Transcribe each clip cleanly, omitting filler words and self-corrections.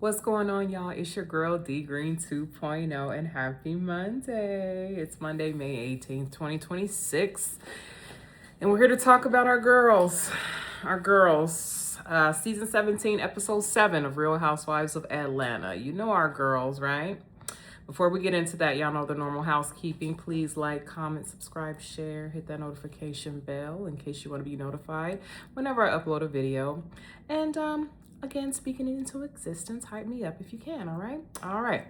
What's going on, y'all? It's your girl D Green 2.0 and happy Monday. It's Monday, May 18th, 2026. And we're here to talk about our girls. Season 17, episode 7 of Real Housewives of Atlanta. You know our girls, right? Before we get into that, y'all know the normal housekeeping. Please like, comment, subscribe, share, hit that notification bell in case you want to be notified whenever I upload a video. And again, speaking it into existence, hype me up if you can, all right? All right.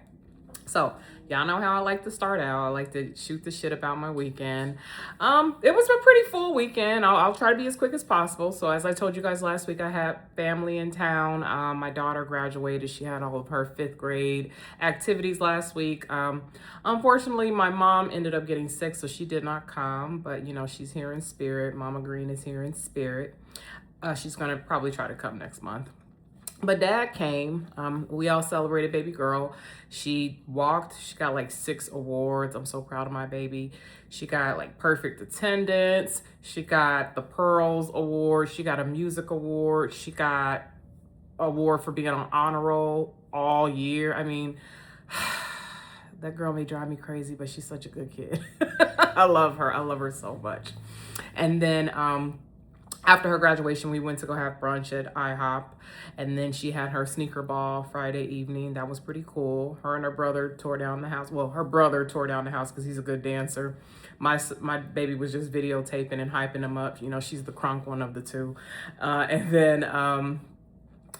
So y'all know how I like to start out. I like to shoot the shit about my weekend. It was a pretty full weekend. I'll try to be as quick as possible. So as I told you guys last week, I had family in town. My daughter graduated. She had all of her 5th grade activities last week. Unfortunately, my mom ended up getting sick, so she did not come. But, you know, she's here in spirit. Mama Green is here in spirit. She's going to probably try to come next month. But dad came. We all celebrated baby girl. She walked. She got like 6 awards. I'm so proud of my baby. She got like perfect attendance. She got the Pearls Award. She got a music award. She got an award for being on honor roll all year. I mean, that girl may drive me crazy, but she's such a good kid. I love her. I love her so much. And then after her graduation, we went to go have brunch at IHOP, and then she had her sneaker ball Friday evening. That was pretty cool. Her and her brother tore down the house. Well, her brother tore down the house because he's a good dancer. My baby was just videotaping and hyping him up. You know, she's the crunk one of the two. And then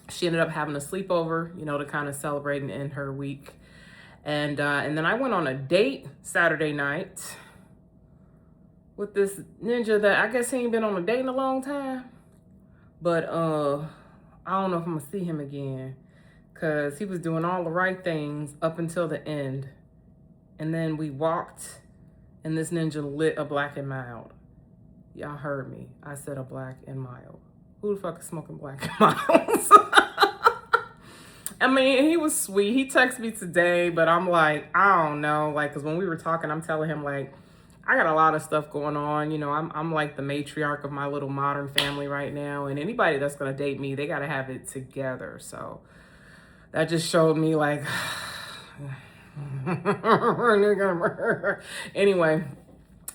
she ended up having a sleepover, you know, to kind of celebrate and end her week. And then I went on a date Saturday night with this ninja that I guess he ain't been on a date in a long time. But I don't know if I'm gonna see him again, because he was doing all the right things up until the end. And then we walked and this ninja lit a black and mild. Y'all heard me. I said a black and mild. Who the fuck is smoking black and milds? I mean, he was sweet. He texted me today, but I'm like, I don't know. Like, because when we were talking, I'm telling him, like, I got a lot of stuff going on. You know, I'm like the matriarch of my little modern family right now. And anybody that's going to date me, they got to have it together. So that just showed me like, anyway.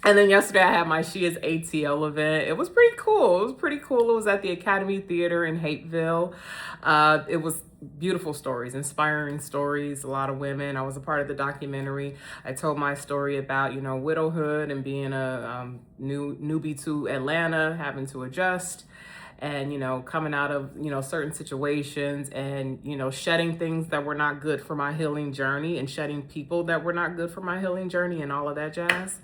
And then yesterday I had my She Is ATL event. It was pretty cool. It was at the Academy Theater in Hapeville. It was beautiful stories, inspiring stories, a lot of women. I was a part of the documentary. I told my story about, you know, widowhood and being a newbie to Atlanta, having to adjust, and, you know, coming out of, you know, certain situations, and, you know, shedding things that were not good for my healing journey, and shedding people that were not good for my healing journey, and all of that jazz.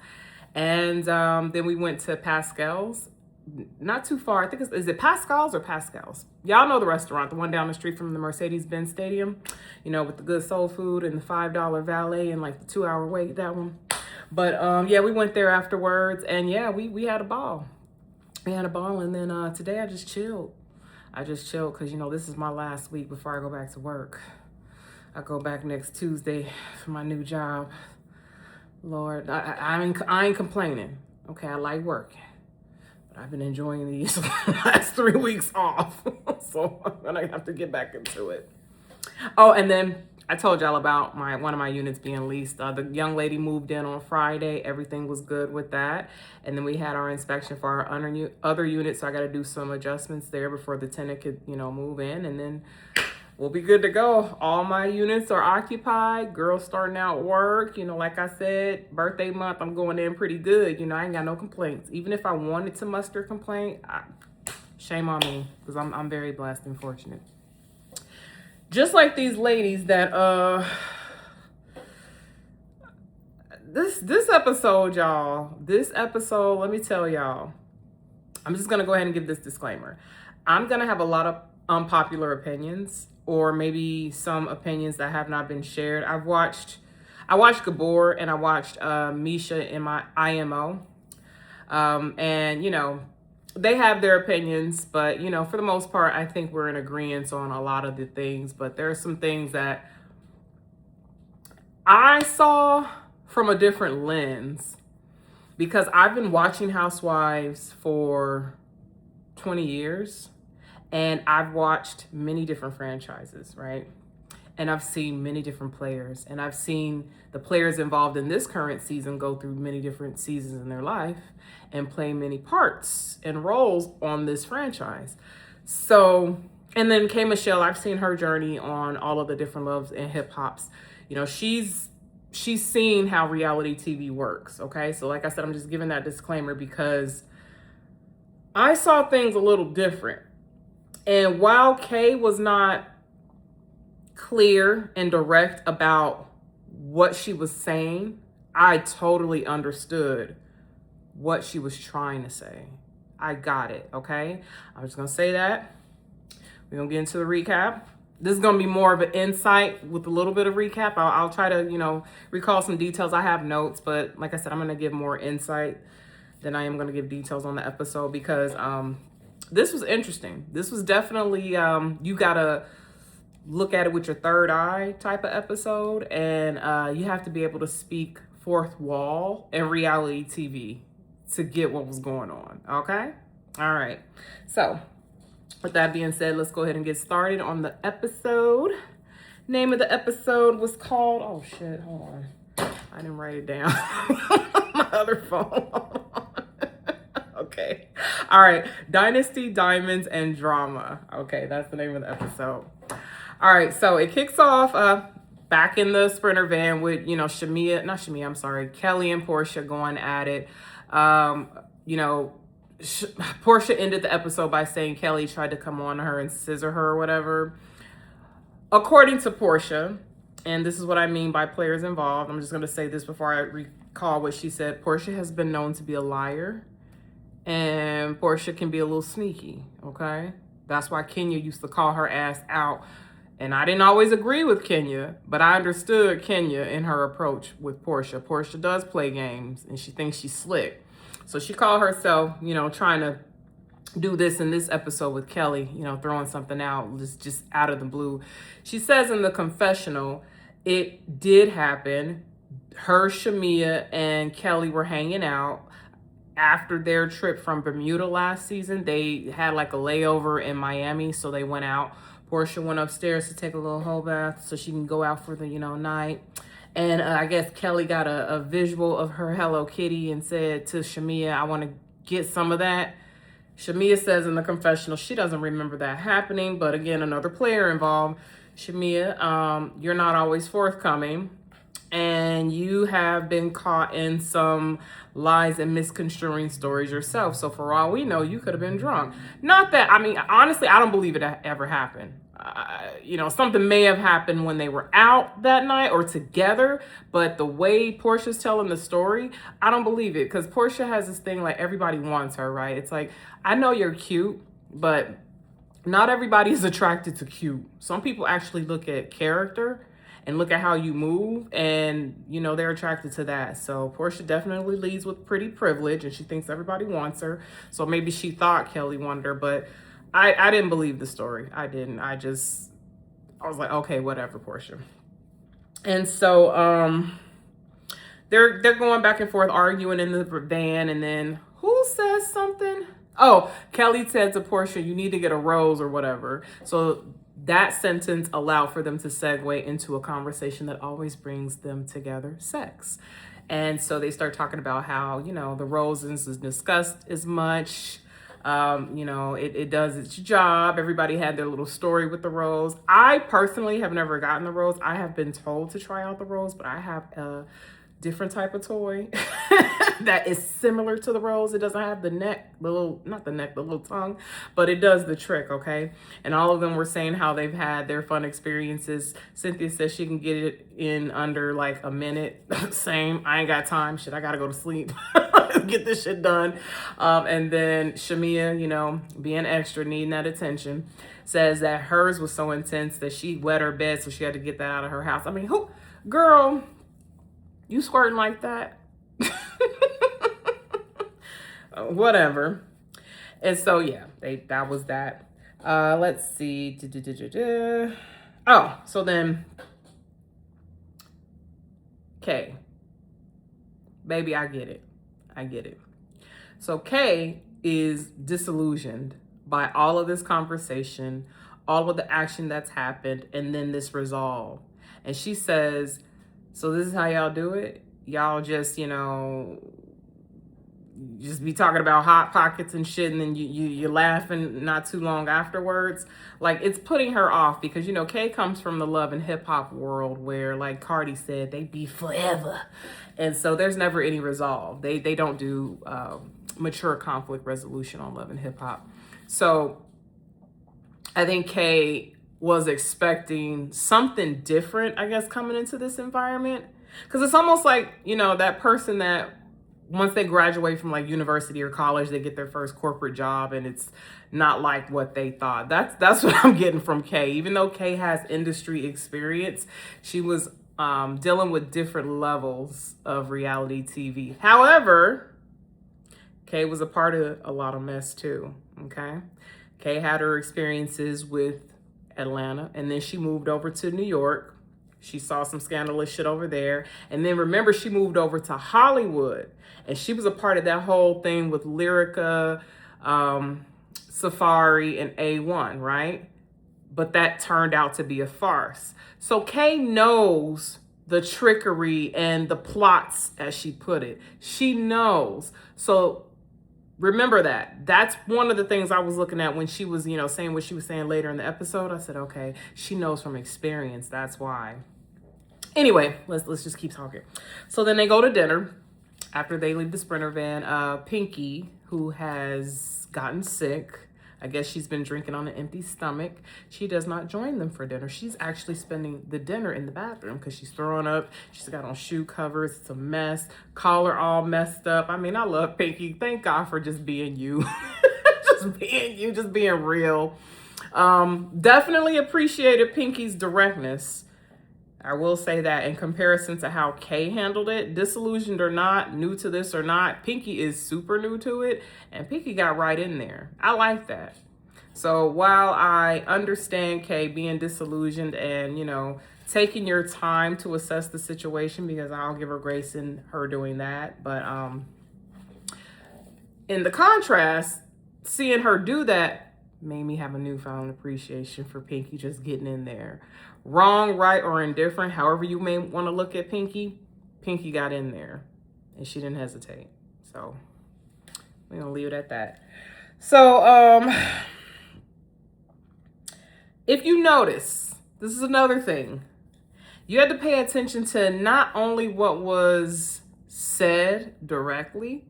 And then we went to Pascal's, not too far. I think is it Pascal's or Pascal's? Y'all know the restaurant, the one down the street from the Mercedes-Benz Stadium, you know, with the good soul food and the $5 valet and like the 2-hour wait, that one. But yeah, we went there afterwards, and yeah, we had a ball. We had a ball, and then today I just chilled. Because, you know, this is my last week before I go back to work. I go back next Tuesday for my new job. Lord, I ain't complaining. Okay, I like working. I've been enjoying these last 3 weeks off. So I'm gonna have to get back into it. Oh, and then I told y'all about one of my units being leased. The young lady moved in on Friday. Everything was good with that. And then we had our inspection for our other units. So I got to do some adjustments there before the tenant could, you know, move in. And then we'll be good to go. All my units are occupied. Girls starting out work. You know, like I said, birthday month, I'm going in pretty good. You know, I ain't got no complaints. Even if I wanted to muster a complaint, shame on me, because I'm very blessed and fortunate. Just like these ladies that, this episode, y'all, let me tell y'all, I'm just going to go ahead and give this disclaimer. I'm going to have a lot of unpopular opinions, or maybe some opinions that have not been shared. I watched Gabor and I watched Misha in my IMO. And, you know, they have their opinions, but, you know, for the most part, I think we're in agreement on a lot of the things. But there are some things that I saw from a different lens, because I've been watching Housewives for 20 years. And I've watched many different franchises, right? and I've seen many different players, and I've seen the players involved in this current season go through many different seasons in their life and play many parts and roles on this franchise. So, and then K Michelle, I've seen her journey on all of the different loves and hip hops. You know, she's seen how reality TV works. Okay, so like I said, I'm just giving that disclaimer because I saw things a little different. And while Kay was not clear and direct about what she was saying, I totally understood what she was trying to say. I got it, okay? I'm just gonna say that. We're gonna get into the recap. This is gonna be more of an insight with a little bit of recap. I'll try to, you know, recall some details. I have notes, but like I said, I'm gonna give more insight than I am gonna give details on the episode because this was interesting. This was definitely, you gotta look at it with your third eye type of episode, and you have to be able to speak fourth wall in reality TV to get what was going on, okay? All right, so with that being said, let's go ahead and get started on the episode. Name of the episode was called, oh shit, hold on. I didn't write it down. My other phone. Okay. All right. Dynasty, Diamonds, and Drama. Okay, that's the name of the episode. All right, so it kicks off back in the Sprinter van with, you know, Kelly and Portia going at it. You know, Portia ended the episode by saying Kelly tried to come on her and scissor her or whatever. According to Portia, and this is what I mean by players involved, I'm just going to say this before I recall what she said. Portia has been known to be a liar, and Portia can be a little sneaky, okay? That's why Kenya used to call her ass out. And I didn't always agree with Kenya, but I understood Kenya in her approach with Portia. Portia does play games, and she thinks she's slick. So she called herself, you know, trying to do this in this episode with Kelly, you know, throwing something out just out of the blue. She says in the confessional, it did happen. Her, Shamia, and Kelly were hanging out after their trip from Bermuda last season. They had like a layover in Miami, so they went out. Portia went upstairs to take a little whole bath so she can go out for the, you know, night. And I guess Kelly got a visual of her Hello Kitty and said to Shamia, I want to get some of that. Shamia says in the confessional she doesn't remember that happening, but again, another player involved. Shamia, you're not always forthcoming, and you have been caught in some lies and misconstruing stories yourself. So for all we know, you could have been drunk. Not that, I mean, honestly, I don't believe it ever happened. You know, something may have happened when they were out that night or together, but the way Portia's telling the story, I don't believe it, because Portia has this thing like everybody wants her, right? It's like, I know you're cute, but not everybody is attracted to cute. Some people actually look at character and look at how you move, and, you know, they're attracted to that. So Portia definitely leads with pretty privilege, and she thinks everybody wants her. So maybe she thought Kelly wanted her, but I didn't believe the story. I didn't. I was like, okay, whatever, Portia. And so they're going back and forth, arguing in the van, and then who says something? Oh, Kelly said to Portia, you need to get a rose or whatever. So that sentence allowed for them to segue into a conversation that always brings them together, sex. And so they start talking about how, you know, the rose isn't discussed as much. You know, it does its job. Everybody had their little story with the rose. I personally have never gotten the rose. I have been told to try out the rose, but I have a different type of toy that is similar to the rose. It doesn't have the neck, the little tongue, but it does the trick, okay? And all of them were saying how they've had their fun experiences. Cynthia says she can get it in under like a minute. Same, I ain't got time. Shit, I gotta go to sleep. Get this shit done. And then Shamia, you know, being extra, needing that attention, says that hers was so intense that she wet her bed, so she had to get that out of her house. I mean, who, girl, you squirting like that? Whatever. And so, yeah, that was that. Let's see. Oh, so then, Kay. Baby, I get it. So Kay is disillusioned by all of this conversation, all of the action that's happened, and then this resolve. And she says, so this is how y'all do it? Y'all just, just be talking about hot pockets and shit, and then you're laughing not too long afterwards. Like, it's putting her off because, Kay comes from the love and hip hop world where, like Cardi said, they be forever. And so there's never any resolve. They don't do mature conflict resolution on love and hip hop. So I think Kay was expecting something different, I guess, coming into this environment. Because it's almost like, that person that once they graduate from like university or college, they get their first corporate job and it's not like what they thought. That's what I'm getting from Kay. Even though Kay has industry experience, she was dealing with different levels of reality TV. However, Kay was a part of a lot of mess too, okay? Kay had her experiences with Atlanta, and then she moved over to New York. She saw some scandalous shit over there. And then remember, she moved over to Hollywood. And she was a part of that whole thing with Lyrica, Safari, and A1, right? But that turned out to be a farce. So Kay knows the trickery and the plots, as she put it. She knows. So remember that. That's one of the things I was looking at when she was, saying what she was saying later in the episode. I said, okay, she knows from experience. That's why. Anyway, let's just keep talking. So then they go to dinner. After they leave the Sprinter van, Pinky, who has gotten sick, I guess she's been drinking on an empty stomach, she does not join them for dinner. She's actually spending the dinner in the bathroom because she's throwing up. She's got on shoe covers. It's a mess. Collar all messed up. I mean, I love Pinky. Thank God for just being you. just being real. Definitely appreciated Pinky's directness. I will say that in comparison to how Kay handled it, disillusioned or not, new to this or not, Pinky is super new to it, and Pinky got right in there. I like that. So while I understand Kay being disillusioned and, taking your time to assess the situation, because I'll give her grace in her doing that, but in the contrast, seeing her do that made me have a newfound appreciation for Pinky just getting in there. Wrong, right, or indifferent, however you may want to look at Pinky, Pinky got in there and she didn't hesitate. So we're going to leave it at that. So if you notice, this is another thing. You had to pay attention to not only what was said directly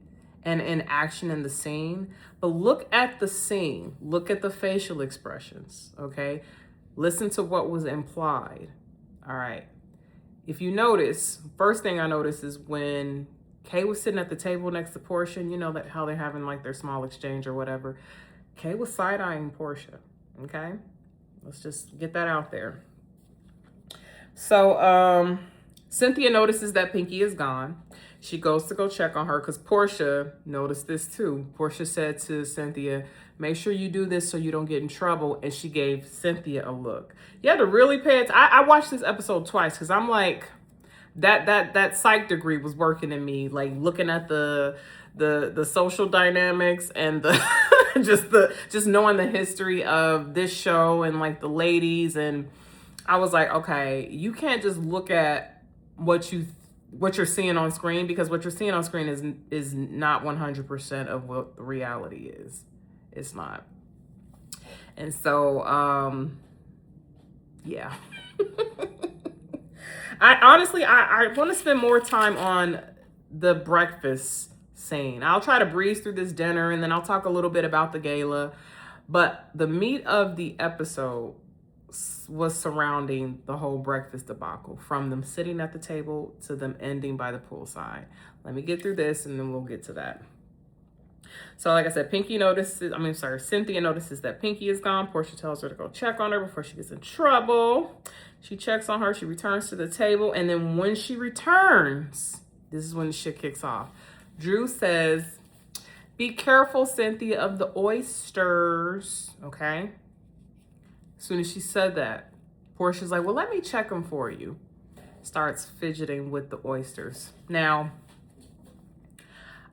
and in action in the scene, but look at the scene. Look at the facial expressions, okay? Listen to what was implied. All right. If you notice, first thing I noticed is when Kay was sitting at the table next to Portia, that how they're having like their small exchange or whatever. Kay was side-eyeing Portia. Okay. Let's just get that out there. So Cynthia notices that Pinky is gone. She goes to go check on her because Portia noticed this too. Portia said to Cynthia, make sure you do this so you don't get in trouble. And she gave Cynthia a look. You had to really pay attention. I watched this episode twice because I'm like, that psych degree was working in me, like looking at the social dynamics and the just knowing the history of this show and like the ladies. And I was like, okay, you can't just look at what you're seeing on screen, because what you're seeing on screen is not 100% of what the reality is. It's not. And so, yeah. I want to spend more time on the breakfast scene. I'll try to breeze through this dinner and then I'll talk a little bit about the gala. But the meat of the episode was surrounding the whole breakfast debacle, from them sitting at the table to them ending by the poolside. Let me get through this and then we'll get to that. So like I said, Cynthia notices that Pinky is gone. Portia tells her to go check on her before she gets in trouble. She checks on her. She returns to the table. And then when she returns, this is when the shit kicks off. Drew says, be careful, Cynthia, of the oysters. Okay. As soon as she said that, Portia's like, well, let me check them for you. Starts fidgeting with the oysters. Now,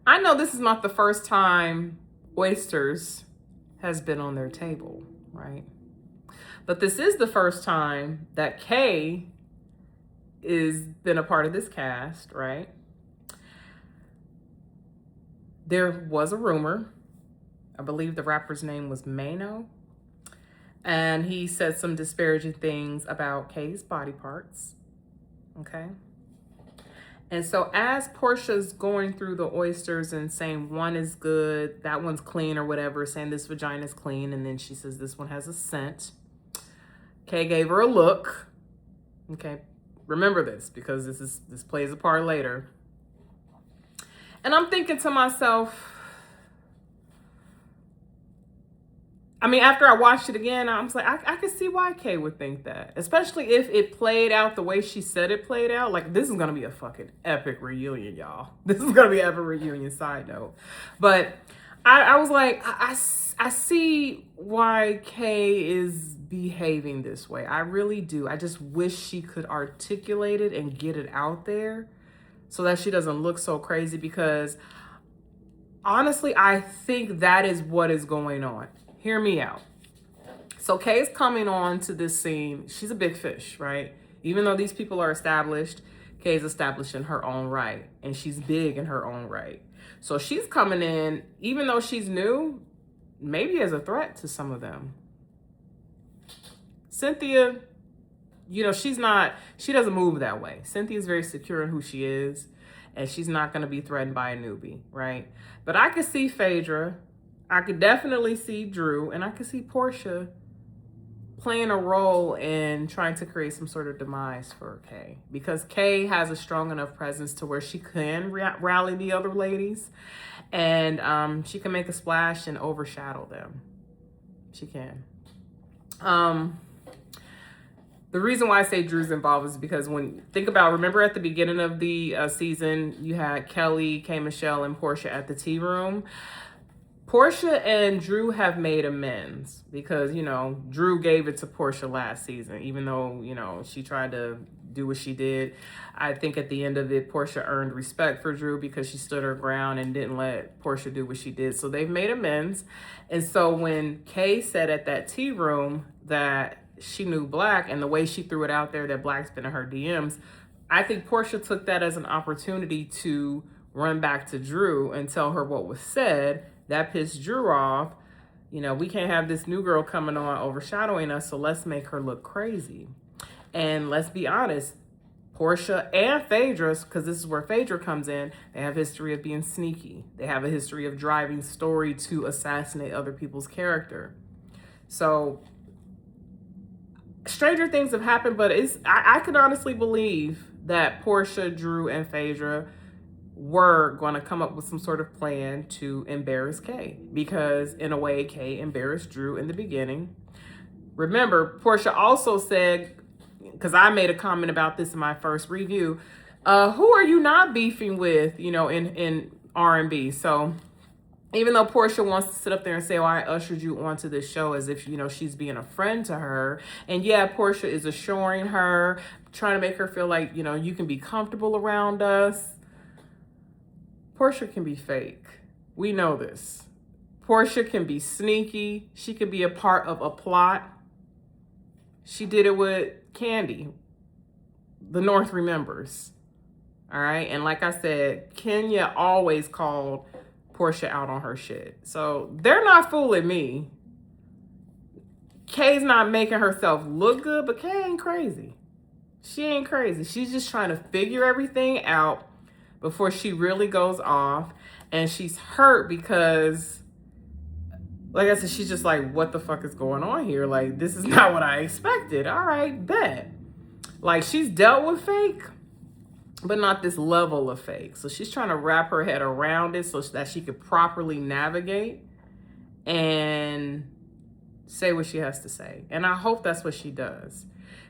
I know this is not the first time oysters has been on their table, right? But this is the first time that Kay is been a part of this cast, right? There was a rumor, I believe the rapper's name was Mano, and he said some disparaging things about Kay's body parts, okay? And so as Portia's going through the oysters and saying one is good, that one's clean or whatever, saying this vagina is clean, and then she says this one has a scent, Kay gave her a look, okay? Remember this, because this plays a part later. And I'm thinking to myself, I mean, after I watched it again, I was like, I can see why Kay would think that. Especially if it played out the way she said it played out. Like, this is going to be a fucking epic reunion, y'all. This is going to be an epic reunion, side note. But I was like, I see why Kay is behaving this way. I really do. I just wish she could articulate it and get it out there so that she doesn't look so crazy, because honestly, I think that is what is going on. Hear me out. So Kay's coming on to this scene. She's a big fish, right? Even though these people are established, Kay's established in her own right. And she's big in her own right. So she's coming in, even though she's new, maybe as a threat to some of them. Cynthia, you know, she doesn't move that way. Cynthia's very secure in who she is. And she's not going to be threatened by a newbie, right? But I could see Phaedra. I could definitely see Drew, and I could see Portia playing a role in trying to create some sort of demise for Kay, because Kay has a strong enough presence to where she can rally the other ladies, and she can make a splash and overshadow them. She can. The reason why I say Drew's involved is because remember at the beginning of the season, you had Kelly, K. Michelle, and Portia at the tea room. Portia and Drew have made amends because, you know, Drew gave it to Portia last season, even though, you know, she tried to do what she did. I think at the end of it, Portia earned respect for Drew because she stood her ground and didn't let Portia do what she did. So they've made amends. And so when Kay said at that tea room that she knew Black, and the way she threw it out there that Black's been in her DMs, I think Portia took that as an opportunity to run back to Drew and tell her what was said. That pissed Drew off. You know, we can't have this new girl coming on overshadowing us, so let's make her look crazy. And let's be honest, Portia and Phaedra, because this is where Phaedra comes in, they have a history of being sneaky. They have a history of driving story to assassinate other people's character. So stranger things have happened, but I can honestly believe that Portia, Drew, and Phaedra were going to come up with some sort of plan to embarrass Kay, because in a way, Kay embarrassed Drew in the beginning. Remember, Portia also said, because I made a comment about this in my first review, who are you not beefing with, you know, in R&B? So even though Portia wants to sit up there and say, oh, I ushered you onto this show as if, you know, she's being a friend to her. And yeah, Portia is assuring her, trying to make her feel like, you know, you can be comfortable around us. Portia can be fake. We know this. Portia can be sneaky. She can be a part of a plot. She did it with Candy. The North remembers. All right. And like I said, Kenya always called Portia out on her shit. So they're not fooling me. Kay's not making herself look good, but Kay ain't crazy. She ain't crazy. She's just trying to figure everything out before she really goes off. And she's hurt because, like I said, she's just like, what the fuck is going on here? Like, this is not what I expected. All right, bet. Like, she's dealt with fake, but not this level of fake. So she's trying to wrap her head around it so that she could properly navigate and say what she has to say. And I hope that's what she does.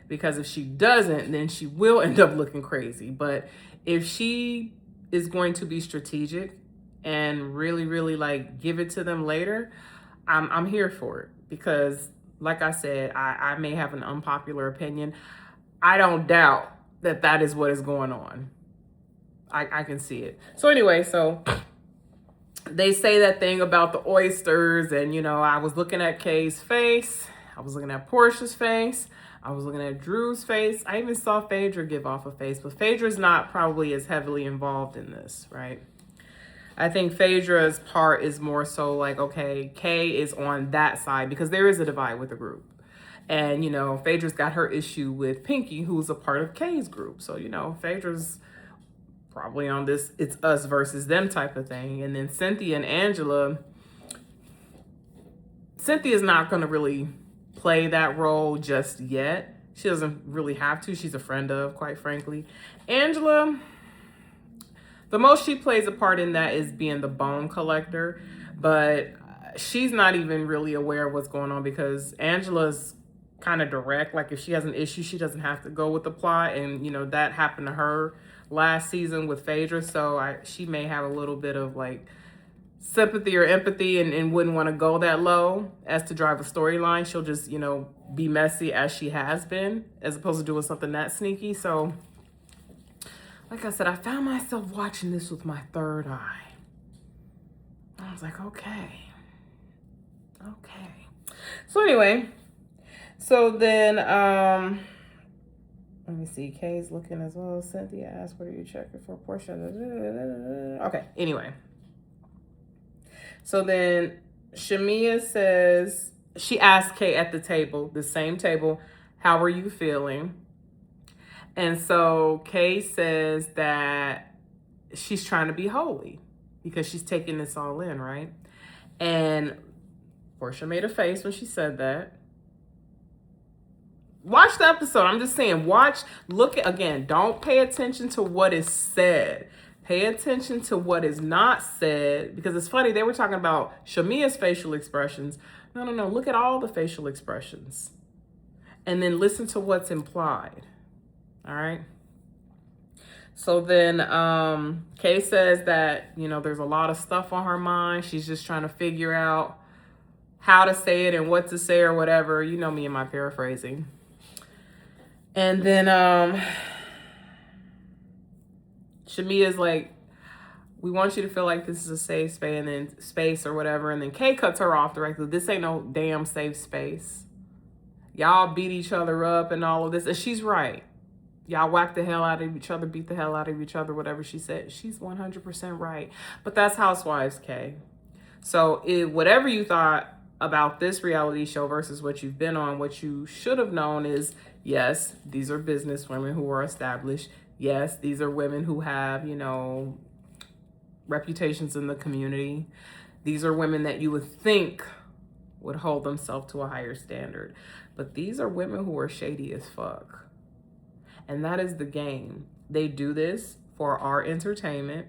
Because if she doesn't, then she will end up looking crazy. But if she is going to be strategic and really, really like give it to them later, I'm here for it. Because like I said, I may have an unpopular opinion. I don't doubt that is what is going on. I can see it. So anyway, so they say that thing about the oysters, and you know, I was looking at Kay's face. I was looking at Portia's face. I was looking at Drew's face. I even saw Phaedra give off a face, but Phaedra's not probably as heavily involved in this, right? I think Phaedra's part is more so like, okay, Kay is on that side because there is a divide with the group. And, you know, Phaedra's got her issue with Pinky, who's a part of Kay's group. So, you know, Phaedra's probably on this it's us versus them type of thing. And then Cynthia and Angela, Cynthia's not going to really play that role just yet. She doesn't really have to. She's a friend of, quite frankly. Angela, the most she plays a part in that is being the bone collector, but she's not even really aware of what's going on because Angela's kind of direct. Like if she has an issue, she doesn't have to go with the plot. And, you know, that happened to her last season with Phaedra. So she may have a little bit of like sympathy or empathy and wouldn't want to go that low as to drive a storyline. She'll just, you know, be messy as she has been as opposed to doing something that sneaky. So like I said, I found myself watching this with my third eye. I was like, okay. So anyway, so then, let me see. Kay's looking as well. Cynthia asked, what are you checking for? Portia. Okay, anyway. So then Shamia says, she asked Kay at the table, the same table, how are you feeling? And so Kay says that she's trying to be holy because she's taking this all in, right? And Portia made a face when she said that. Watch the episode. I'm just saying, look at, again, don't pay attention to what is said. Pay attention to what is not said, because it's funny, they were talking about Shamia's facial expressions. No, look at all the facial expressions. And then listen to what's implied. All right. So then Kay says that, you know, there's a lot of stuff on her mind. She's just trying to figure out how to say it and what to say or whatever. You know me and my paraphrasing. And then Shamia's like, we want you to feel like this is a safe space and then space or whatever. And then Kay cuts her off directly. This ain't no damn safe space. Y'all beat each other up and all of this. And she's right. Y'all whack the hell out of each other, beat the hell out of each other, whatever she said. She's 100% right. But that's Housewives, Kay. So whatever you thought about this reality show versus what you've been on, what you should have known is, yes, these are business women who are established. Yes, these are women who have, you know, reputations in the community. These are women that you would think would hold themselves to a higher standard. But these are women who are shady as fuck. And that is the game. They do this for our entertainment.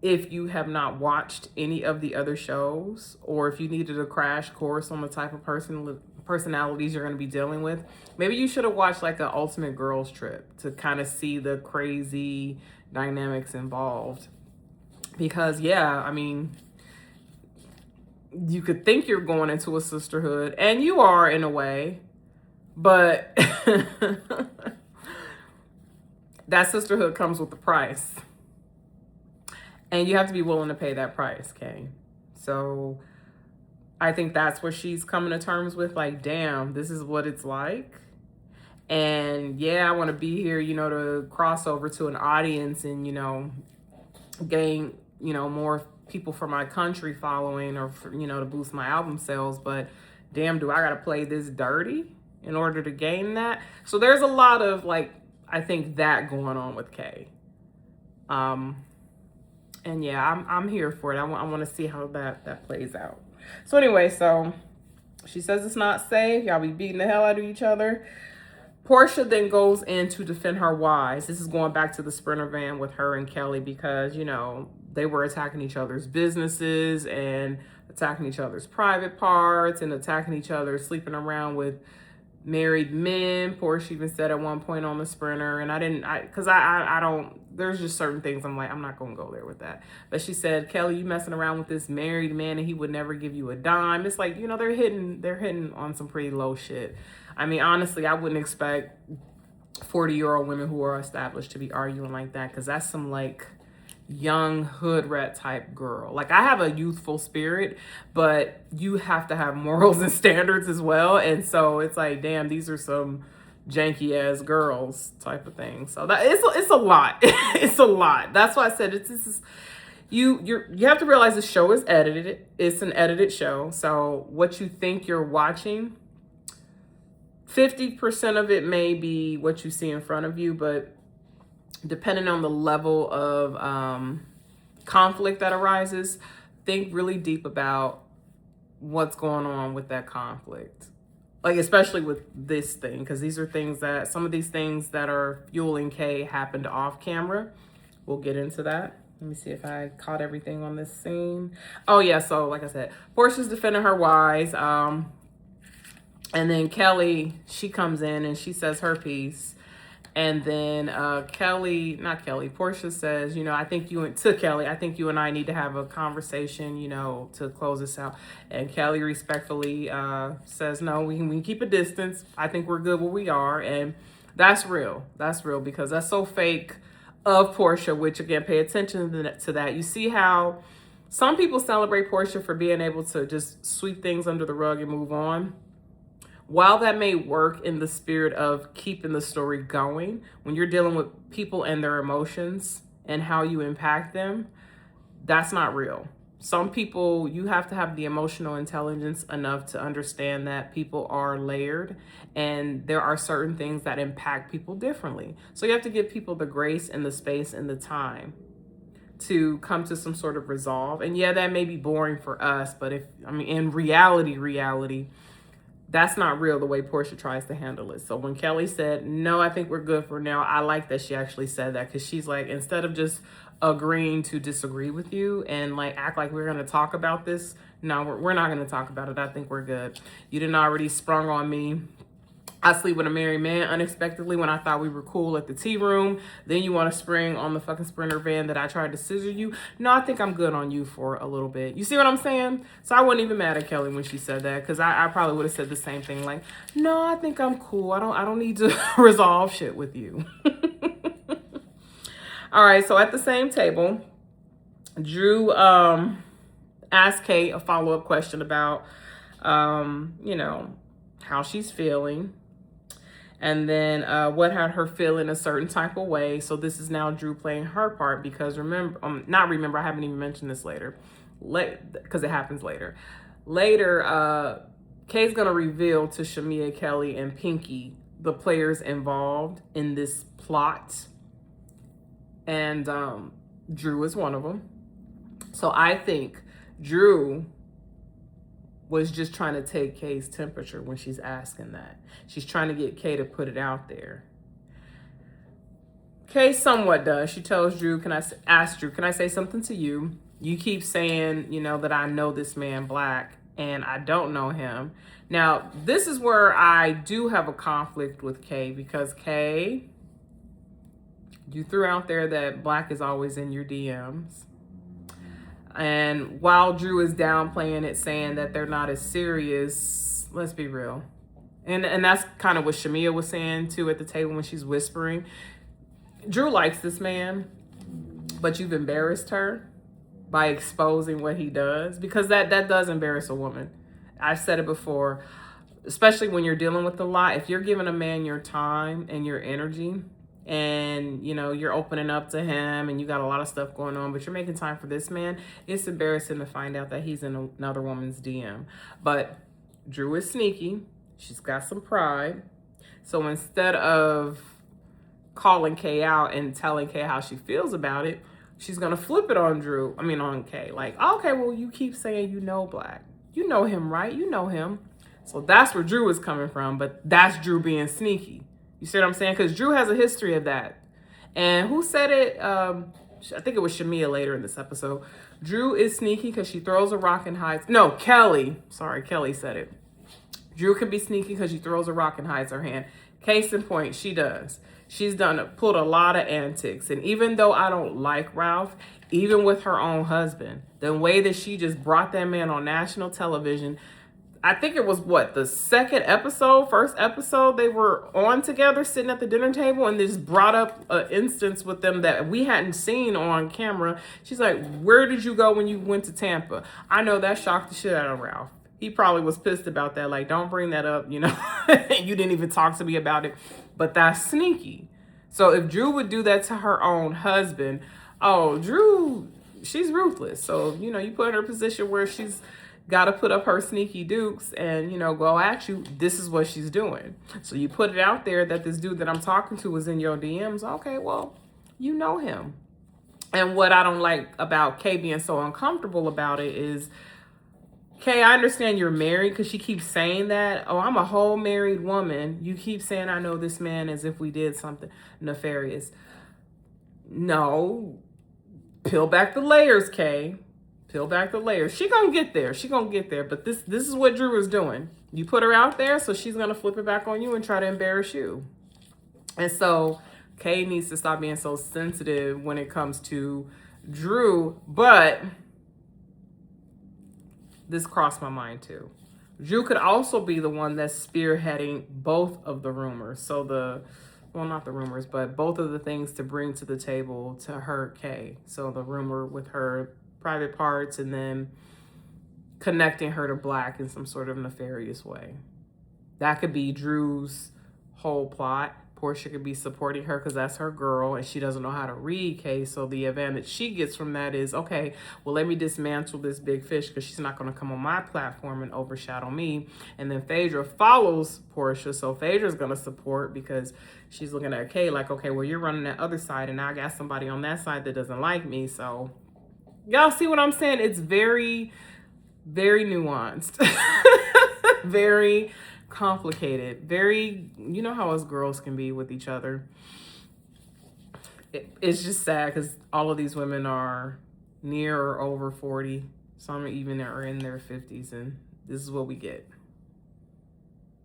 If you have not watched any of the other shows, or if you needed a crash course on the type of personalities you're going to be dealing with, maybe you should have watched like an Ultimate Girls Trip to kind of see the crazy dynamics involved. Because, yeah, I mean, you could think you're going into a sisterhood, and you are in a way, but that sisterhood comes with the price. And you have to be willing to pay that price, Kay. So I think that's what she's coming to terms with. Like, damn, this is what it's like. And yeah, I want to be here, you know, to cross over to an audience and, you know, gain, you know, more people for my country following or, for, you know, to boost my album sales. But damn, do I got to play this dirty in order to gain that? So there's a lot of, like, I think that going on with Kay. And yeah, I'm here for it. I want to see how that plays out. So anyway, so she says it's not safe. Y'all be beating the hell out of each other. Portia then goes in to defend her wives. This is going back to the Sprinter van with her and Kelly because, you know, they were attacking each other's businesses and attacking each other's private parts and attacking each other, sleeping around with married men. Portia even said at one point on the Sprinter, and I don't, there's just certain things I'm like, I'm not gonna go there with that. But she said, Kelly, you messing around with this married man and he would never give you a dime. It's like, you know, they're hitting on some pretty low shit. I mean, honestly, I wouldn't expect 40-year-old women who are established to be arguing like that, because that's some, like, young hood rat type girl. Like, I have a youthful spirit, but you have to have morals and standards as well. And so it's like, damn, these are some janky ass girls type of thing. So that it's a lot. It's a lot. That's why I said you have to realize the show is edited. It's an edited show. So what you think you're watching, 50% of it may be what you see in front of you, but depending on the level of conflict that arises, think really deep about what's going on with that conflict. Like, especially with this thing, because these are things that, some of these things that are fueling Kay happened off camera. We'll get into that. Let me see if I caught everything on this scene. Oh yeah, so like I said, Portia's defending her wise. And then Kelly, she comes in and she says her piece. And then Portia says, you know, I think you and I need to have a conversation, you know, to close this out. And Kelly respectfully says, no, we can keep a distance. I think we're good where we are. And that's real. That's real, because that's so fake of Portia, which again, pay attention to that. You see how some people celebrate Portia for being able to just sweep things under the rug and move on. While that may work in the spirit of keeping the story going, when you're dealing with people and their emotions and how you impact them, that's not real. Some people, you have to have the emotional intelligence enough to understand that people are layered and there are certain things that impact people differently. So you have to give people the grace and the space and the time to come to some sort of resolve. And yeah, that may be boring for us, but in reality, that's not real the way Portia tries to handle it. So when Kelly said, no, I think we're good for now, I like that she actually said that, because she's like, instead of just agreeing to disagree with you and like act like we're going to talk about this, no, we're not going to talk about it. I think we're good. You didn't already sprung on me. I sleep with a married man unexpectedly when I thought we were cool at the tea room. Then you want to spring on the fucking Sprinter van that I tried to scissor you. No, I think I'm good on you for a little bit. You see what I'm saying? So I wasn't even mad at Kelly when she said that, because I probably would have said the same thing. Like, no, I think I'm cool. I don't need to resolve shit with you. All right. So at the same table, Drew asked Kate a follow-up question about, you know, how she's feeling. And then what had her feeling a certain type of way. So this is now Drew playing her part, because I haven't even mentioned this later, because it happens later. Later, Kay's going to reveal to Shamia, Kelly, and Pinky the players involved in this plot. And Drew is one of them. So I think Drew was just trying to take Kay's temperature when she's asking that. She's trying to get Kay to put it out there. Kay somewhat does. She tells Drew, can I say something to you? You keep saying, you know, that I know this man Black, and I don't know him. Now, this is where I do have a conflict with Kay, because Kay, you threw out there that Black is always in your DMs. And while Drew is downplaying it, saying that they're not as serious, let's be real. And that's kind of what Shamia was saying too at the table when she's whispering. Drew likes this man, but you've embarrassed her by exposing what he does, because that does embarrass a woman. I've said it before, especially when you're dealing with a lot. If you're giving a man your time and your energy, and you know you're opening up to him and you got a lot of stuff going on, but you're making time for this man, it's embarrassing to find out that he's in another woman's DM. But Drew is sneaky. She's got some pride. So instead of calling Kay out and telling Kay how she feels about it, she's gonna flip it on on Kay. Like, okay, well, you keep saying you know Black. You know him, right? You know him. So that's where Drew is coming from, but that's Drew being sneaky. You see what I'm saying? Because Drew has a history of that. And who said it? I think it was Shamia later in this episode. Drew is sneaky because she throws a rock and hides. No, Kelly. Sorry, Kelly said it. Drew can be sneaky because she throws a rock and hides her hand. Case in point, she does. She's pulled a lot of antics. And even though I don't like Ralph, even with her own husband, the way that she just brought that man on national television, I think it was what, the first episode they were on together sitting at the dinner table, and they just brought up an instance with them that we hadn't seen on camera. She's like, where did you go when you went to Tampa? I know that shocked the shit out of Ralph. He probably was pissed about that. Like, don't bring that up, you know. You didn't even talk to me about it. But that's sneaky. So if Drew would do that to her own husband, oh, Drew, she's ruthless. So, you know, you put her in a position where she's got to put up her sneaky dukes and, you know, go at you. This is what she's doing. So you put it out there that this dude that I'm talking to is in your DMs. Okay, well, you know him. And what I don't like about Kay being so uncomfortable about it is, Kay, I understand you're married, because she keeps saying that. Oh, I'm a whole married woman. You keep saying I know this man as if we did something nefarious. No. Peel back the layers, Kay. Peel back the layers. She gonna get there. She gonna get there. But this is what Drew is doing. You put her out there, so she's gonna flip it back on you and try to embarrass you. And so Kay needs to stop being so sensitive when it comes to Drew. But this crossed my mind too. Drew could also be the one that's spearheading both of the rumors. So well, not the rumors, but both of the things to bring to the table to hurt Kay. So the rumor with her private parts, and then connecting her to Black in some sort of nefarious way. That could be Drew's whole plot. Portia could be supporting her because that's her girl and she doesn't know how to read Kay. So the advantage she gets from that is, okay, well, let me dismantle this big fish because she's not going to come on my platform and overshadow me. And then Phaedra follows Portia. So Phaedra's going to support because she's looking at Kay like, okay, well, you're running that other side and now I got somebody on that side that doesn't like me. So y'all see what I'm saying? It's very, very nuanced, very complicated, very, you know how us girls can be with each other. It's just sad because all of these women are near or over 40. Some even are in their 50s, and this is what we get.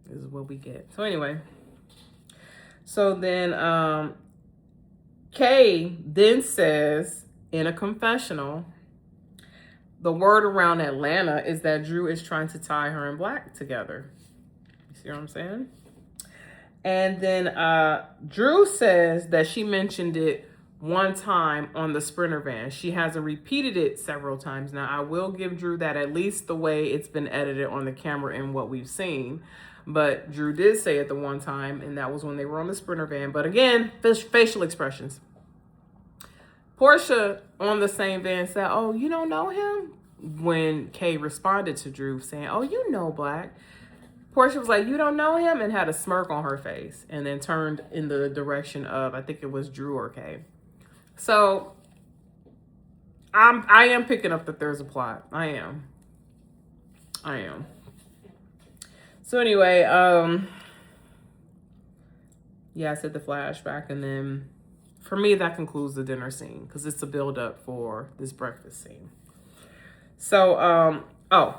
This is what we get. So anyway, so then Kay then says in a confessional, the word around Atlanta is that Drew is trying to tie her and Black together. You see what I'm saying? And then Drew says that she mentioned it one time on the Sprinter van. She hasn't repeated it several times. Now, I will give Drew that, at least the way it's been edited on the camera and what we've seen. But Drew did say it the one time, and that was when they were on the Sprinter van. But again, facial expressions. Portia on the same van said, oh, you don't know him? When Kay responded to Drew saying, oh, you know Black. Portia was like, you don't know him? And had a smirk on her face and then turned in the direction of, I think it was Drew or Kay. So I am picking up that there's a plot. I am. So anyway, yeah, I said the flashback, and then for me, that concludes the dinner scene because it's a build up for this breakfast scene. So,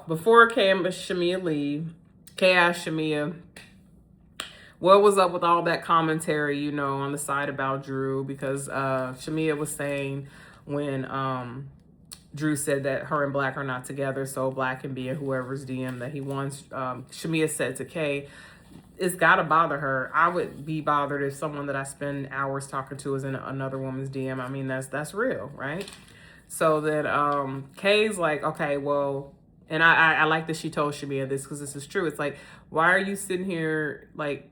before Kay and Shamia leave, Kay asked Shamia what was up with all that commentary, you know, on the side about Drew, because Shamia was saying when Drew said that her and Black are not together, so Black can be in whoever's DM that he wants. Shamia said to Kay, it's gotta bother her. I would be bothered if someone that I spend hours talking to is in another woman's DM. I mean, that's real, right? So then Kay's like, okay, well, and I like that she told Shamia this because this is true. It's like, why are you sitting here like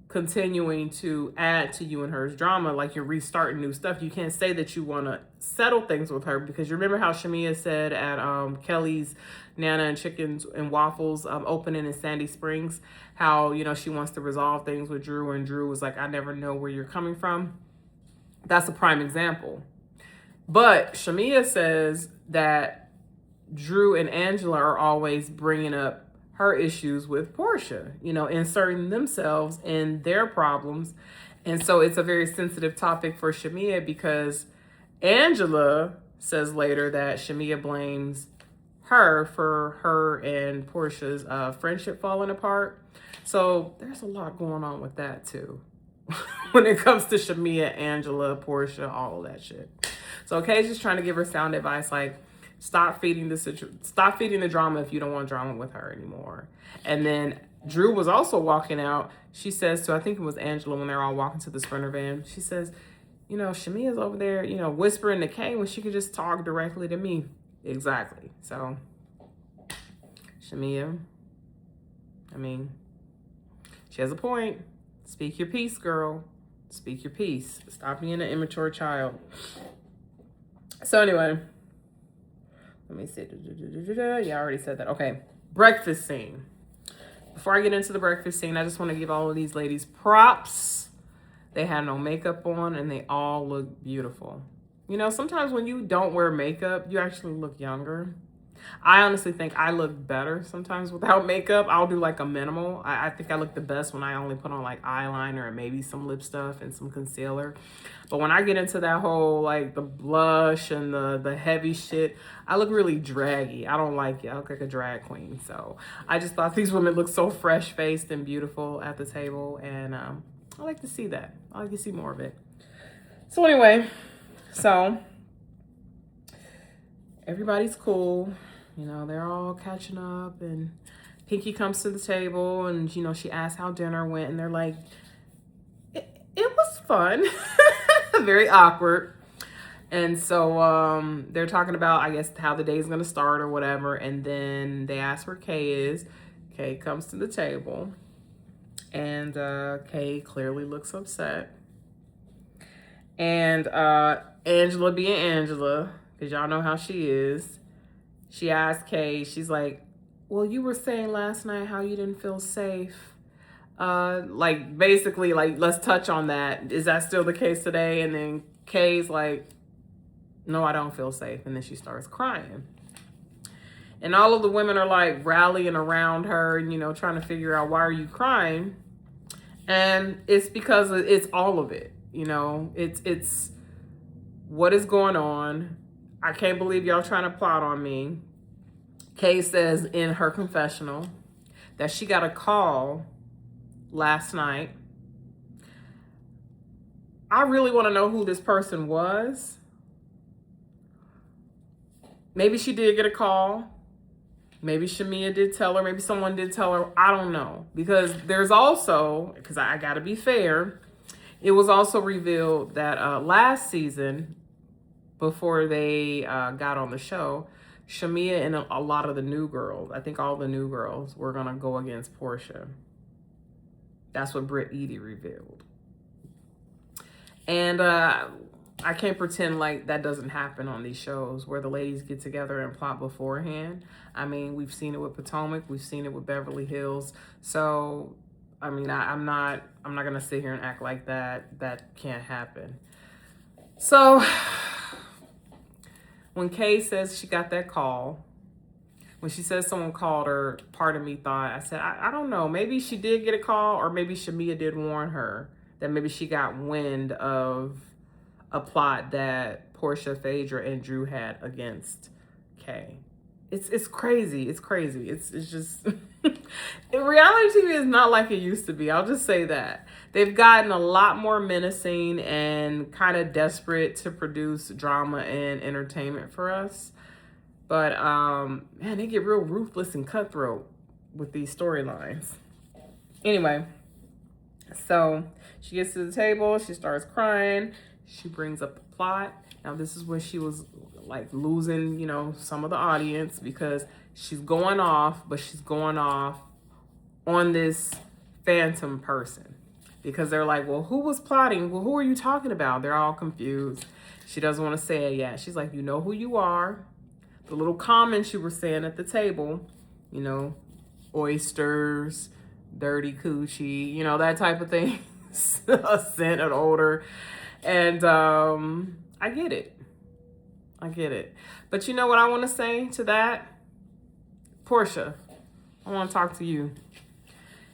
continuing to add to you and her's drama? Like, you're restarting new stuff. You can't say that you want to settle things with her, because you remember how Shamia said at Kelly's Nana and Chickens and Waffles opening in Sandy Springs, how, you know, she wants to resolve things with Drew, and Drew was like, I never know where you're coming from. That's a prime example. But Shamia says that Drew and Angela are always bringing up her issues with Portia, you know, inserting themselves in their problems. And so it's a very sensitive topic for Shamia, because Angela says later that Shamia blames her for her and Portia's friendship falling apart. So there's a lot going on with that too. When it comes to Shamia, Angela, Portia, all of that shit. So Kay's just trying to give her sound advice, like, Stop feeding stop feeding the drama if you don't want drama with her anymore. And then Drew was also walking out. She says to, I think it was Angela, when they're all walking to the Sprinter van, she says, you know, Shamia's over there, you know, whispering to Kay when she could just talk directly to me. Exactly. So, Shamia, I mean, she has a point. Speak your piece, girl. Speak your piece. Stop being an immature child. So anyway, let me see. Yeah, I already said that. Okay, breakfast scene. Before I get into the breakfast scene, I just want to give all of these ladies props. They had no makeup on and they all look beautiful. You know, sometimes when you don't wear makeup, you actually look younger. I honestly think I look better sometimes without makeup. I'll do like a minimal. I think I look the best when I only put on like eyeliner and maybe some lip stuff and some concealer. But when I get into that whole like the blush and the heavy shit, I look really draggy. I don't like it. I look like a drag queen. So I just thought these women look so fresh-faced and beautiful at the table. And I like to see that. I like to see more of it. So anyway, so everybody's cool. You know, they're all catching up, and Pinky comes to the table and, you know, she asks how dinner went, and they're like, it was fun. Very awkward. And so they're talking about, I guess, how the day's going to start or whatever. And then they ask where Kay is. Kay comes to the table, and Kay clearly looks upset. And Angela being Angela, because y'all know how she is, she asked Kay, she's like, well, you were saying last night how you didn't feel safe. Like, basically, like, let's touch on that. Is that still the case today? And then Kay's like, no, I don't feel safe. And then she starts crying. And all of the women are, like, rallying around her and, you know, trying to figure out, why are you crying? And it's because it's all of it. You know, it's what is going on. I can't believe y'all trying to plot on me. Kay says in her confessional that she got a call last night. I really want to know who this person was. Maybe she did get a call. Maybe Shamia did tell her. Maybe someone did tell her. I don't know. Because there's also, because I got to be fair, it was also revealed that last season, before they got on the show, Shamia and a lot of the new girls, I think all the new girls, were going to go against Portia. That's what Britt Edie revealed. And I can't pretend like that doesn't happen on these shows where the ladies get together and plot beforehand. I mean, we've seen it with Potomac. We've seen it with Beverly Hills. So, I mean, I'm not going to sit here and act like that can't happen. So when Kay says she got that call, when she says someone called her, part of me thought, I said, I don't know. Maybe she did get a call, or maybe Shamia did warn her that maybe she got wind of a plot that Portia, Phaedra, and Drew had against Kay. It's crazy. It's crazy. It's just reality TV is not like it used to be. I'll just say that. They've gotten a lot more menacing and kind of desperate to produce drama and entertainment for us. But man, they get real ruthless and cutthroat with these storylines. Anyway, so she gets to the table, she starts crying, she brings up the plot. Now this is when she was like losing, you know, some of the audience, because she's going off, but she's going off on this phantom person, because they're like, well, who was plotting? Well, who are you talking about? They're all confused. She doesn't want to say it yet. She's like, you know who you are. The little comments you were saying at the table, you know, oysters, dirty coochie, you know, that type of thing. A scent, an odor. And I get it. I get it. But you know what I want to say to that? Portia, I want to talk to you.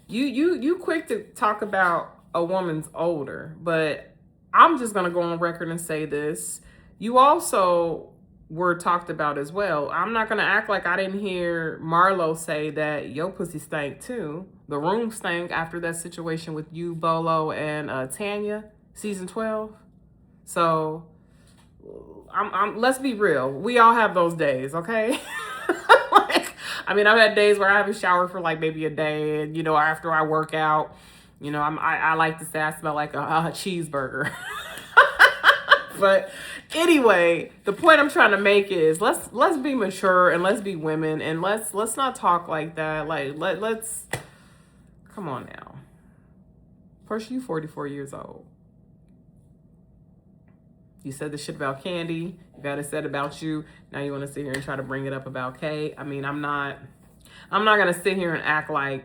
You quick to talk about a woman's odor, but I'm just going to go on record and say this. You also were talked about as well. I'm not going to act like I didn't hear Marlo say that your pussy stank too. The room stank after that situation with you, Bolo, and Tanya, season 12. So let's be real. We all have those days, okay? Like, I mean, I've had days where I haven't showered for like maybe a day, and after I work out, I like to say I smell like a cheeseburger. But anyway, the point I'm trying to make is let's be mature and let's be women, and let's not talk like that. Like let's come on now. Portia, you 44 years old. You said the shit about Candy. You got it said about you. Now you want to sit here and try to bring it up about Kay. I mean, I'm not gonna sit here and act like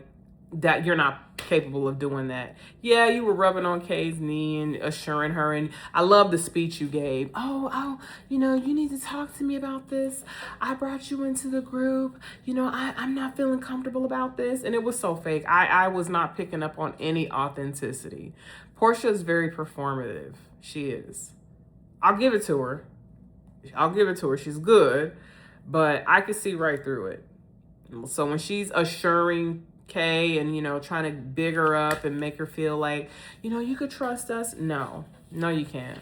that you're not capable of doing that. Yeah, you were rubbing on Kay's knee and assuring her, and I love the speech you gave. Oh, you need to talk to me about this. I brought you into the group. I'm not feeling comfortable about this. And it was so fake. I was not picking up on any authenticity. Portia is very performative. She is. I'll give it to her. She's good, but I could see right through it. So when she's assuring Kay and, trying to big her up and make her feel like, you could trust us. No, you can't.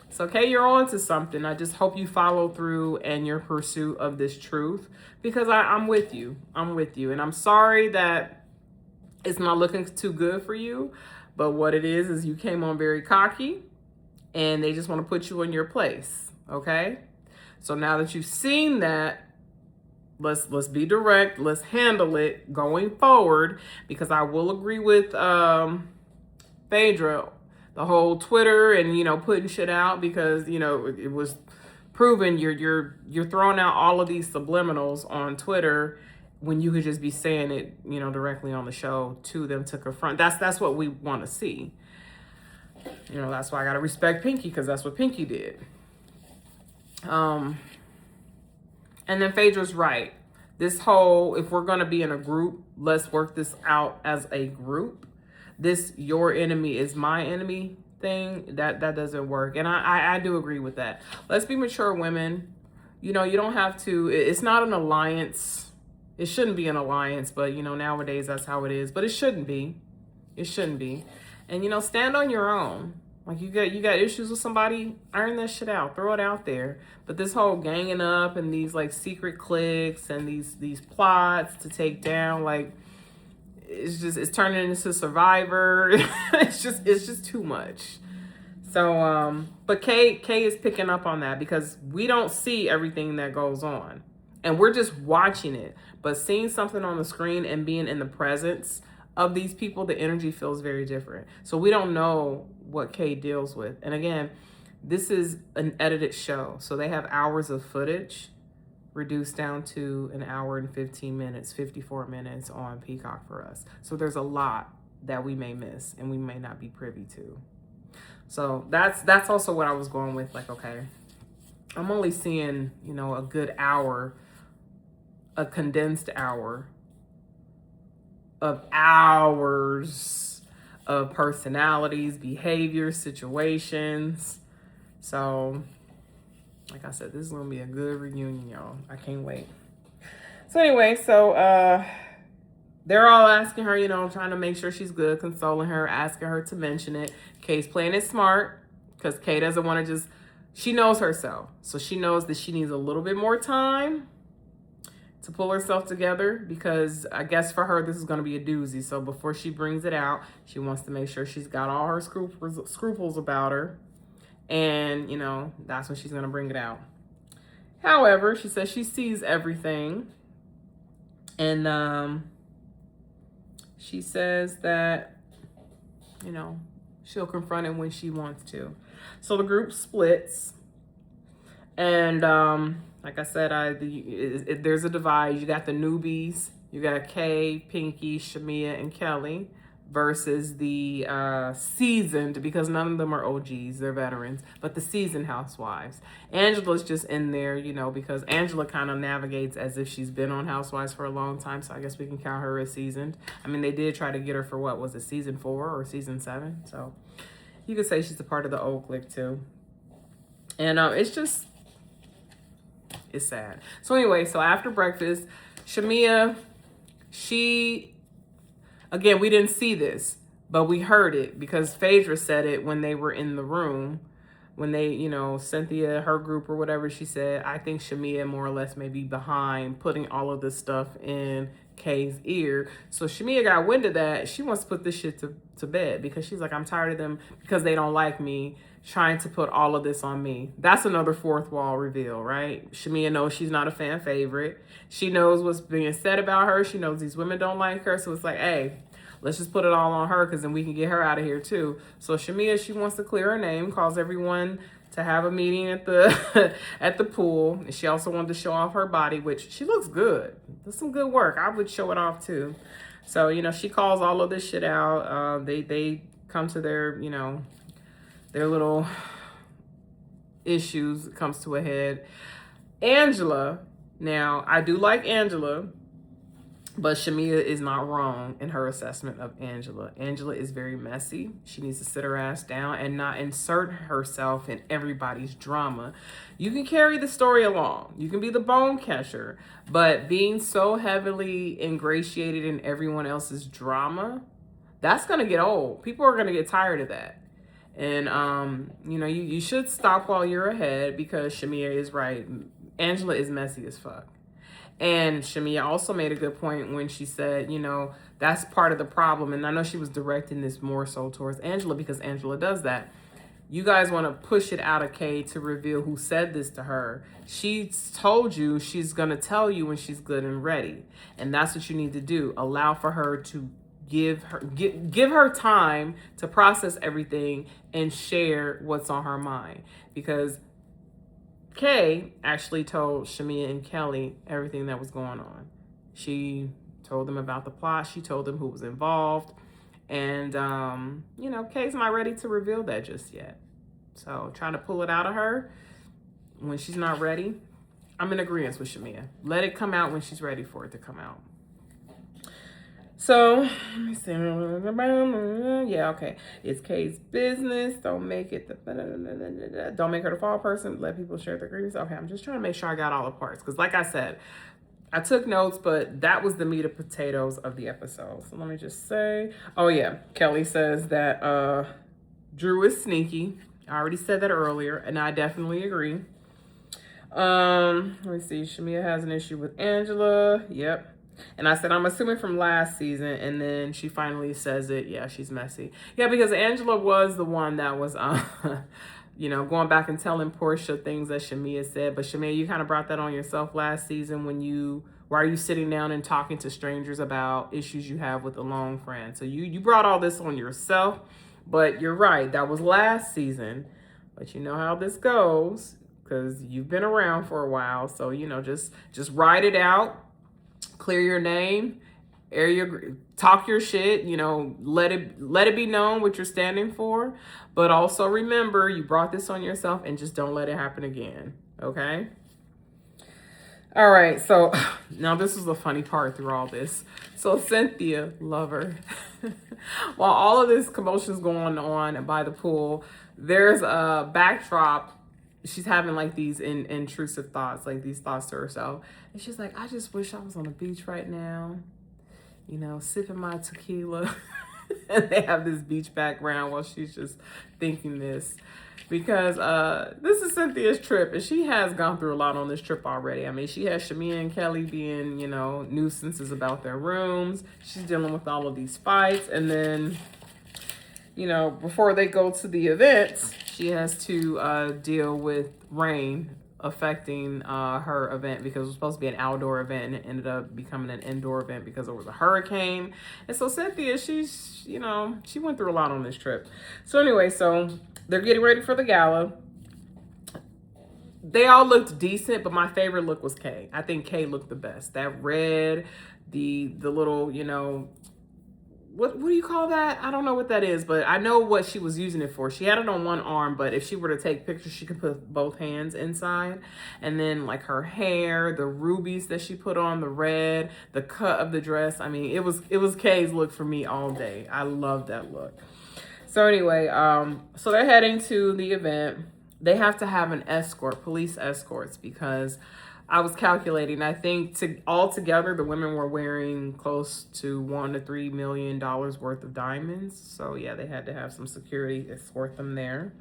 So Kay, you're on to something. I just hope you follow through in your pursuit of this truth, because I'm with you. And I'm sorry that it's not looking too good for you. But what it is you came on very cocky, and they just want to put you in your place. Okay. So now that you've seen that, let's be direct. Let's handle it going forward, because I will agree with Phaedra, the whole Twitter and putting shit out, because it was proven you're throwing out all of these subliminals on Twitter when you could just be saying it directly on the show to them to confront. That's what we want to see. That's why I gotta respect Pinky, because that's what Pinky did. And then Phaedra's right. This whole, if we're gonna be in a group, let's work this out as a group. This your enemy is my enemy thing, that doesn't work. And I do agree with that. Let's be mature women. You don't have to, it's not an alliance. It shouldn't be an alliance, but nowadays that's how it is. But it shouldn't be. And stand on your own. Like you got issues with somebody, iron that shit out, throw it out there. But this whole ganging up and these like secret cliques and these plots to take down, like it's turning into Survivor. it's just too much. So but Kay is picking up on that, because we don't see everything that goes on, and we're just watching it. But seeing something on the screen and being in the presence of these people, the energy feels very different. So we don't know what Kay deals with. And again, this is an edited show. So they have hours of footage reduced down to an hour and 15 minutes, 54 minutes on Peacock for us. So there's a lot that we may miss and we may not be privy to. So that's also what I was going with. Like, okay, I'm only seeing, a good hour, a condensed hour of hours of personalities, behaviors, situations. So, like I said, this is gonna be a good reunion, y'all. I can't wait. So anyway, they're all asking her, trying to make sure she's good, consoling her, asking her to mention it. Kay's playing it smart, because Kay doesn't want to she knows herself. So she knows that she needs a little bit more time to pull herself together, because I guess for her, this is going to be a doozy. So before she brings it out, she wants to make sure she's got all her scruples about her. And, that's when she's going to bring it out. However, she says she sees everything. And she says that, she'll confront it when she wants to. So the group splits. And like I said, there's a divide. You got the newbies. You got Kay, Pinky, Shamia, and Kelly versus the seasoned, because none of them are OGs. They're veterans. But the seasoned housewives. Angela's just in there, because Angela kind of navigates as if she's been on Housewives for a long time. So I guess we can count her as seasoned. I mean, they did try to get her for what? Was it season 4 or season 7? So you could say she's a part of the old clique too. And it's sad. So anyway, so after breakfast, Shamia, again, we didn't see this, but we heard it because Phaedra said it when they were in the room. when they, you know, Cynthia, her group or whatever, she said, I think Shamia more or less may be behind putting all of this stuff in Kay's ear. So Shamia got wind of that. She wants to put this shit to bed because she's like, I'm tired of them because they don't like me trying to put all of this on me. That's another fourth wall reveal, right? Shamia knows she's not a fan favorite. She knows what's being said about her. She knows these women don't like her. So it's like, hey, let's just put it all on her because then we can get her out of here too. So Shamia, she wants to clear her name, calls everyone to have a meeting at the at the pool. And she also wanted to show off her body, which she looks good. That's some good work. I would show it off too. So, you know, she calls all of this shit out. They come to their, you know, their little issues comes to a head. Angela, now I do like Angela, but Shamia is not wrong in her assessment of Angela. Angela is very messy. She needs to sit her ass down and not insert herself in everybody's drama. You can carry the story along. You can be the bone catcher, but being so heavily ingratiated in everyone else's drama, that's going to get old. People are going to get tired of that. And, you know, you should stop while you're ahead because Shamia is right. Angela is messy as fuck. And Shamia also made a good point when she said, you know, that's part of the problem. And I know she was directing this more so towards Angela because Angela does that. You guys want to push it out of Kay to reveal who said this to her. She's told you she's going to tell you when she's good and ready. And that's what you need to do. Allow for her to give her time to process everything and share what's on her mind. Because Kay actually told Shamia and Kelly everything that was going on. She told them about the plot. She told them who was involved. And, you know, Kay's not ready to reveal that just yet. So trying to pull it out of her when she's not ready, I'm in agreement with Shamia. Let it come out when she's ready for it to come out. So, let me see. Yeah, okay. It's Kay's business. Don't make it don't make her the fall person. Let people share their grievance. Okay, I'm just trying to make sure I got all the parts. Because like I said, I took notes, but that was the meat and potatoes of the episode. So let me just say, oh yeah, Kelly says that Drew is sneaky. I already said that earlier, and I definitely agree. Let me see. Shamia has an issue with Angela. Yep. And I said, I'm assuming from last season. And then she finally says it. Yeah, she's messy. Yeah, because Angela was the one that was, you know, going back and telling Portia things that Shamia said. But Shamia, you kind of brought that on yourself last season when why are you sitting down and talking to strangers about issues you have with a lone friend? So you brought all this on yourself. But you're right. That was last season. But you know how this goes because you've been around for a while. So, you know, just ride it out. Clear your name, talk your shit, you know, let it be known what you're standing for. But also remember, you brought this on yourself and just don't let it happen again. Okay? All right. So now this is the funny part through all this. So Cynthia, lover, while all of this commotion is going on by the pool, there's a backdrop. She's having like these intrusive thoughts, like these thoughts to herself. And she's like, I just wish I was on the beach right now, you know, sipping my tequila. And they have this beach background while she's just thinking this. Because this is Cynthia's trip, and she has gone through a lot on this trip already. I mean, she has Shamia and Kelly being, you know, nuisances about their rooms. She's dealing with all of these fights. And then, you know, before they go to the event, she has to deal with rain affecting her event because it was supposed to be an outdoor event and it ended up becoming an indoor event because there was a hurricane. And so Cynthia, she's, you know, she went through a lot on this trip. So anyway, so they're getting ready for the gala. They all looked decent, but my favorite look was Kay. I think Kay looked the best. That red, the little, you know, what do you call that? I don't know what that is, but I know what she was using it for. She had it on one arm, but if she were to take pictures, she could put both hands inside. And then like her hair, the rubies that she put on, the red, the cut of the dress. I mean, it was Kay's look for me all day. I love that look. So anyway, so they're heading to the event. They have to have an escort, police escorts, because I was calculating, I think altogether the women were wearing close to $1 to $3 million worth of diamonds. So yeah, they had to have some security escort them there.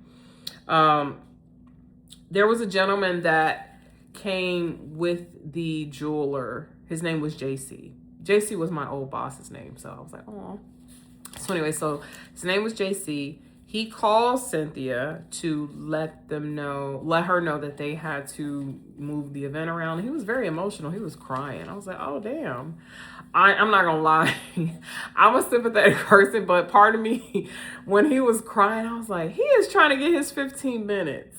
There was a gentleman that came with the jeweler. His name was JC. JC was my old boss's name. So I was like, oh. So anyway, so his name was JC. He called Cynthia to let her know that they had to move the event around. He was very emotional. He was crying. I was like, oh, damn. I'm not gonna lie. I'm a sympathetic person, but part of me, when he was crying, I was like, he is trying to get his 15 minutes.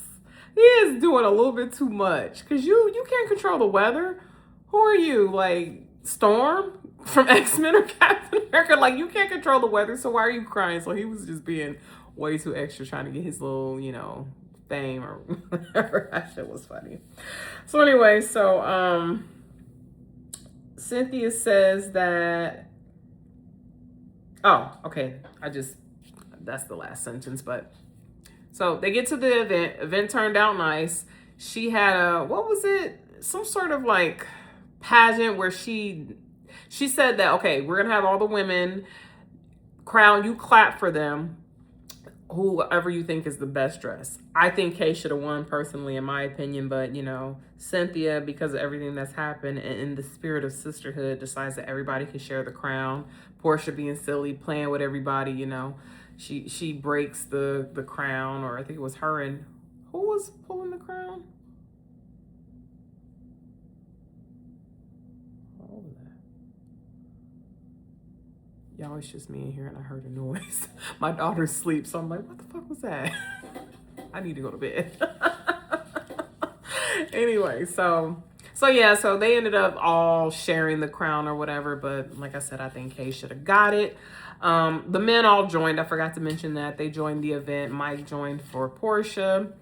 He is doing a little bit too much. Because you can't control the weather. Who are you? Like, Storm from X-Men or Captain America? Like, you can't control the weather, so why are you crying? So he was just being way too extra, trying to get his little, fame or whatever. That shit was funny. So anyway, Cynthia says that, oh, okay, that's the last sentence, but, so they get to the event turned out nice. She had what was it? Some sort of like pageant where she said that, okay, we're gonna have all the women crown, you clap for them, whoever you think is the best dress. I think Kay should have won personally, in my opinion, but Cynthia, because of everything that's happened and in the spirit of sisterhood, decides that everybody can share the crown. Portia being silly, playing with everybody, she breaks the crown, or I think it was her and who was pulling the crown? What was that? Y'all, it's just me in here and I heard a noise. My daughter's asleep, so I'm like, what the fuck was that? I need to go to bed. Anyway, so they ended up all sharing the crown or whatever, but like I said, I think Kay should have got it. The men all joined. I forgot to mention that. They joined the event. Mike joined for Portia.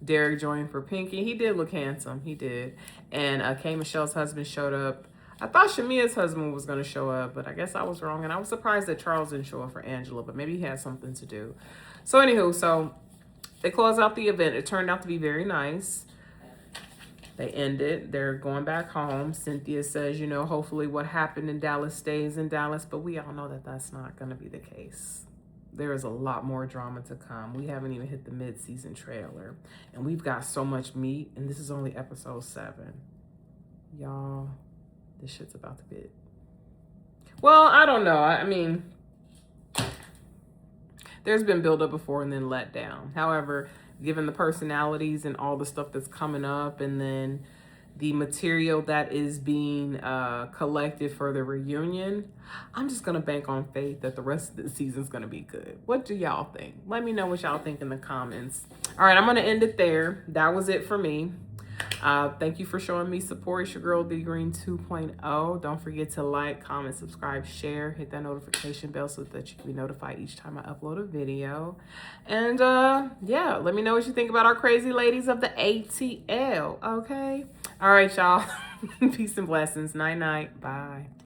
Derek joined for Pinky. He did look handsome. He did. And Kay Michelle's husband showed up. I thought Shamia's husband was going to show up, but I guess I was wrong. And I was surprised that Charles didn't show up for Angela, but maybe he had something to do. So anywho, so they closed out the event. It turned out to be very nice. They ended. They're going back home. Cynthia says, hopefully what happened in Dallas stays in Dallas, but we all know that that's not going to be the case. There is a lot more drama to come. We haven't even hit the mid-season trailer, and we've got so much meat, and this is only episode 7. Y'all, this shit's about to be... Well, I don't know. I mean, there's been build-up before and then let down. However, given the personalities and all the stuff that's coming up, and then the material that is being collected for the reunion, I'm just gonna bank on faith that the rest of the season's gonna be good. What do y'all think? Let me know what y'all think in the comments. All right, I'm gonna end it there. That was it for me. Thank you for showing me support. It's your girl D Green 2.0. Don't forget to like, comment, subscribe, share, hit that notification bell so that you can be notified each time I upload a video. And yeah, let me know what you think about our crazy ladies of the ATL. Okay. All right, y'all. Peace and blessings. Night night. Bye.